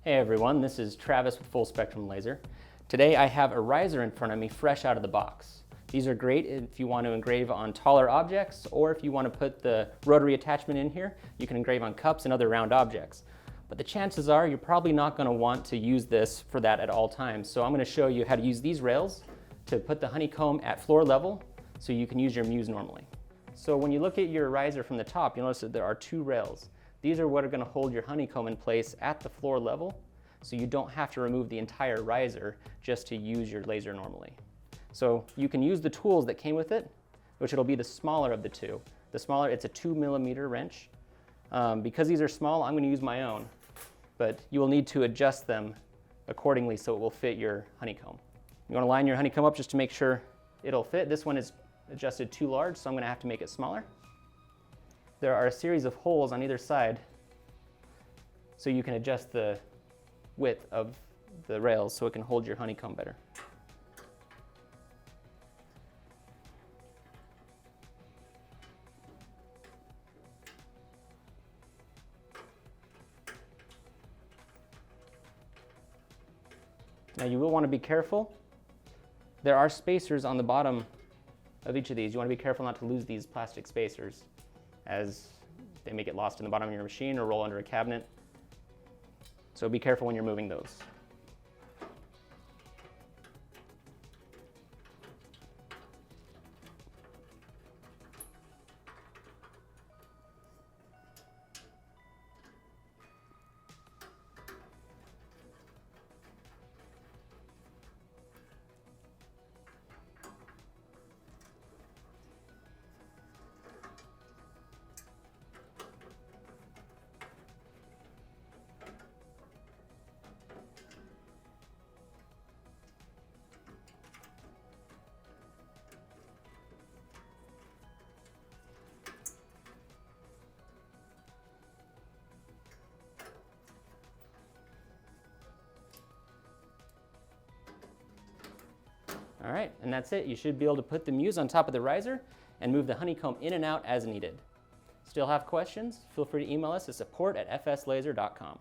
Hey everyone, this is Travis with Full Spectrum Laser. Today I have a riser in front of me fresh out of the box. These are great if you want to engrave on taller objects, or if you want to put the rotary attachment in here, you can engrave on cups and other round objects. But the chances are you're probably not going to want to use this for that at all times. So I'm going to show you how to use these rails to put the honeycomb at floor level so you can use your Muse normally. So when you look at your riser from the top, you'll notice that there are two rails. These are what are going to hold your honeycomb in place at the floor level, so you don't have to remove the entire riser just to use your laser normally. So you can use the tools that came with it, which it'll be the smaller of the two. The smaller, it's a 2mm wrench. Because these are small, I'm going to use my own, but you will need to adjust them accordingly so it will fit your honeycomb. You want to line your honeycomb up just to make sure it'll fit. This one is adjusted too large, so I'm going to have to make it smaller. There are a series of holes on either side so you can adjust the width of the rails so it can hold your honeycomb better. Now you will want to be careful. There are spacers on the bottom of each of these. You want to be careful not to lose these plastic spacers, as they may get lost in the bottom of your machine or roll under a cabinet. So be careful when you're moving those. All right, and that's it. You should be able to put the Muse on top of the riser and move the honeycomb in and out as needed. Still have questions? Feel free to email us at support@fslaser.com.